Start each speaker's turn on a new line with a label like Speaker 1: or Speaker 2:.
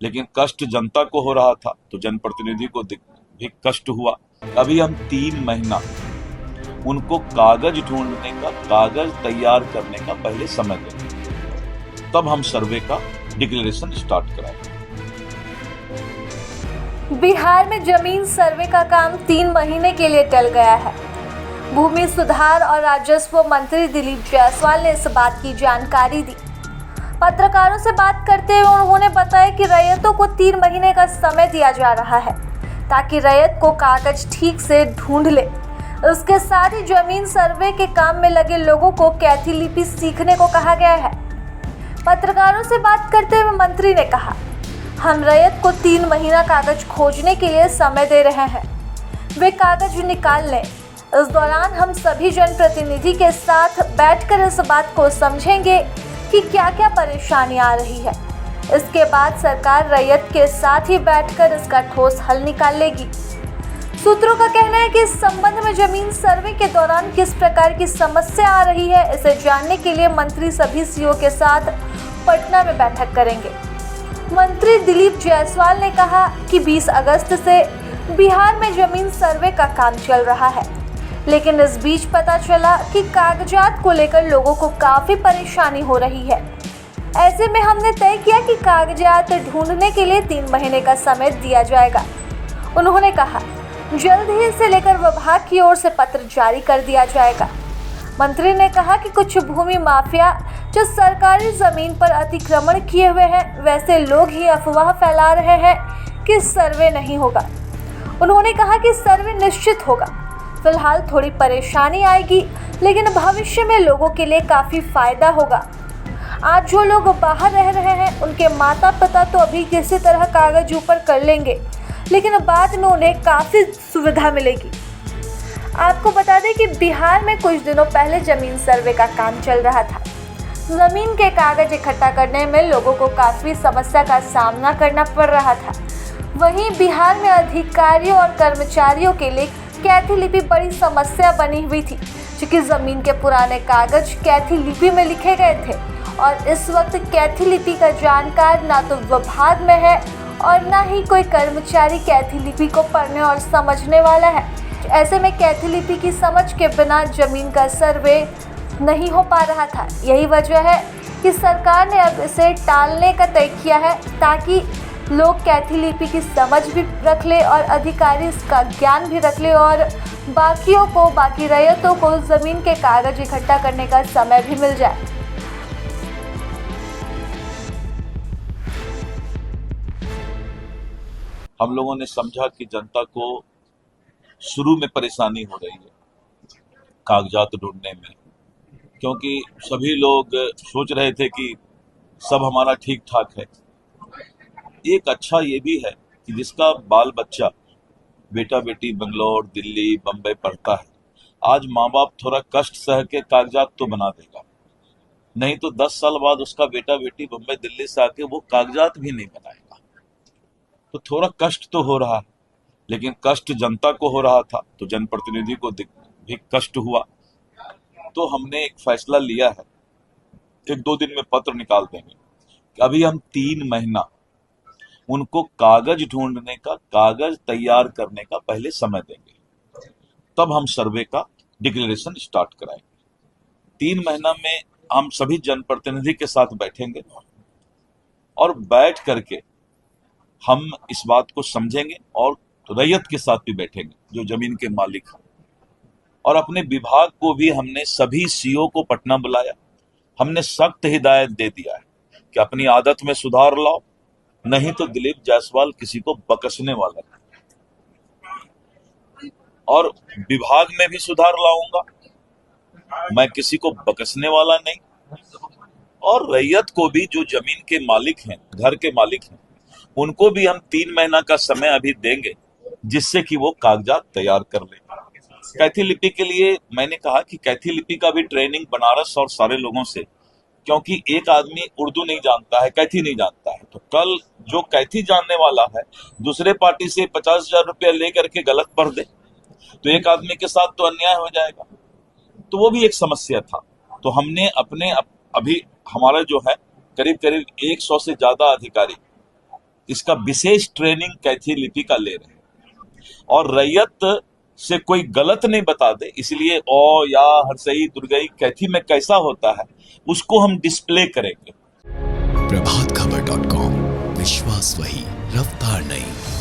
Speaker 1: लेकिन कष्ट जनता को हो रहा था तो जनप्रतिनिधि को भी कष्ट हुआ। अभी हम 3 महीना उनको कागज ढूंढने का, कागज तैयार करने का पहले समय देंगे, तब हम सर्वे का डिक्लेरेशन स्टार्ट कराएंगे।
Speaker 2: बिहार में जमीन सर्वे का काम 3 महीने के लिए टल गया है। भूमि सुधार और राजस्व मंत्री दिलीप जायसवाल ने इस बात की जानकारी दी। पत्रकारों से बात करते हुए उन्होंने बताया कि रैयतों को 3 महीने का समय दिया जा रहा है ताकि रैयत को कागज ठीक से ढूंढ ले। उसके साथ ही जमीन सर्वे के काम में लगे लोगों को कैथी लिपि सीखने को कहा गया है। पत्रकारों से बात करते हुए मंत्री ने कहा, हम रैयत को 3 महीना कागज खोजने के लिए समय दे रहे हैं, वे कागज निकाल लें। इस दौरान हम सभी जनप्रतिनिधि के साथ बैठकर इस बात को समझेंगे कि क्या क्या परेशानी आ रही है। इसके बाद सरकार रैयत के साथ ही बैठकर इसका ठोस हल निकाल लेगी। सूत्रों का कहना है कि इस संबंध में जमीन सर्वे के दौरान किस प्रकार की समस्या आ रही है, इसे जानने के लिए मंत्री सभी सीओ के साथ पटना में बैठक करेंगे। मंत्री दिलीप जायसवाल ने कहा कि 20 अगस्त से बिहार में जमीन सर्वे का काम चल रहा है, लेकिन इस बीच पता चला कि कागजात को लेकर लोगों को काफ़ी परेशानी हो रही है। ऐसे में हमने तय किया कि कागजात ढूंढने के लिए 3 महीने का समय दिया जाएगा। उन्होंने कहा, जल्द ही इसे लेकर विभाग की ओर से पत्र जारी कर दिया जाएगा। मंत्री ने कहा कि कुछ भूमि माफिया जो सरकारी जमीन पर अतिक्रमण किए हुए हैं, वैसे लोग ही अफवाह फैला रहे हैं कि सर्वे नहीं होगा। उन्होंने कहा कि सर्वे निश्चित होगा। फिलहाल थोड़ी परेशानी आएगी, लेकिन भविष्य में लोगों के लिए काफ़ी फायदा होगा। आज जो लोग बाहर रह रहे हैं, उनके माता पिता तो अभी किसी तरह कागज ऊपर कर लेंगे, लेकिन बाद में उन्हें काफ़ी सुविधा मिलेगी। आपको बता दें कि बिहार में कुछ दिनों पहले जमीन सर्वे का काम चल रहा था। ज़मीन के कागज इकट्ठा करने में लोगों को काफ़ी समस्या का सामना करना पड़ रहा था। वहीं बिहार में अधिकारियों और कर्मचारियों के लिए कैथी लिपि बड़ी समस्या बनी हुई थी, क्योंकि ज़मीन के पुराने कागज कैथी लिपि में लिखे गए थे और इस वक्त कैथी लिपि का जानकार ना तो विभाग में है और ना ही कोई कर्मचारी कैथी लिपि को पढ़ने और समझने वाला है। ऐसे में कैथी लिपि की समझ के बिना जमीन का सर्वे नहीं हो पा रहा था। यही वजह है कि सरकार ने अब इसे टालने का तय किया है, ताकि लोग कैथी लिपि की समझ भी रख ले और अधिकारी इसका ज्ञान भी रख ले और बाकियों को, बाकी रैयतों को ज़मीन के कागज इकट्ठा करने का समय भी मिल जाए।
Speaker 1: हम लोगों ने समझा कि जनता को शुरू में परेशानी हो रही है कागजात ढूंढने में, क्योंकि सभी लोग सोच रहे थे कि सब हमारा ठीक ठाक है। एक अच्छा ये भी है कि जिसका बाल बच्चा, बेटा बेटी बेंगलोर, दिल्ली, बम्बई पढ़ता है, आज माँ बाप थोड़ा कष्ट सह के कागजात तो बना देगा, नहीं तो 10 साल बाद उसका बेटा बेटी बम्बई दिल्ली से आके वो कागजात भी नहीं बनाएगा। तो थोड़ा कष्ट तो हो रहा है, लेकिन कष्ट जनता को हो रहा था तो जनप्रतिनिधि को भी कष्ट हुआ। तो हमने एक फैसला लिया है, 1-2 दिन में पत्र निकाल देंगे कि अभी हम 3 महीना उनको कागज ढूंढने का, कागज तैयार करने का पहले समय देंगे, तब हम सर्वे का डिक्लेरेशन स्टार्ट कराएंगे। 3 महीना में हम सभी जनप्रतिनिधि के साथ बैठेंगे और बैठ करके हम इस बात को समझेंगे और रैयत के साथ भी बैठेंगे जो जमीन के मालिक हैं। और अपने विभाग को भी हमने सभी सीओ को पटना बुलाया। हमने सख्त हिदायत दे दिया है कि अपनी आदत में सुधार लाओ, नहीं तो दिलीप जायसवाल किसी को बकसने वाला है। और विभाग में भी सुधार लाऊंगा, मैं किसी को बकसने वाला नहीं। और रैयत को भी, जो जमीन के मालिक हैं, घर के मालिक हैं, उनको भी हम 3 महीना का समय अभी देंगे, जिससे कि वो कागजात तैयार कर लें। कैथी लिपि के लिए मैंने कहा कि कैथी लिपि का भी ट्रेनिंग बनारस और सारे लोगों से, क्योंकि एक आदमी उर्दू नहीं जानता है, कैथी नहीं जानता है, तो कल जो कैथी जानने वाला है दूसरे पार्टी से 50,000 रुपया लेकर के गलत पढ़ दे तो एक आदमी के साथ तो अन्याय हो जाएगा। तो वो भी एक समस्या था। तो हमने अपने अभी हमारा जो है करीब 100 से ज्यादा अधिकारी इसका विशेष ट्रेनिंग कैथी लिपिका ले रहे हैं और रैयत से कोई गलत नहीं बता दे, इसलिए ओ या हरसई दुर्गई कैथी में कैसा होता है उसको हम डिस्प्ले करेंगे।
Speaker 3: प्रभातखबर.com, विश्वास वही, रफ्तार नहीं।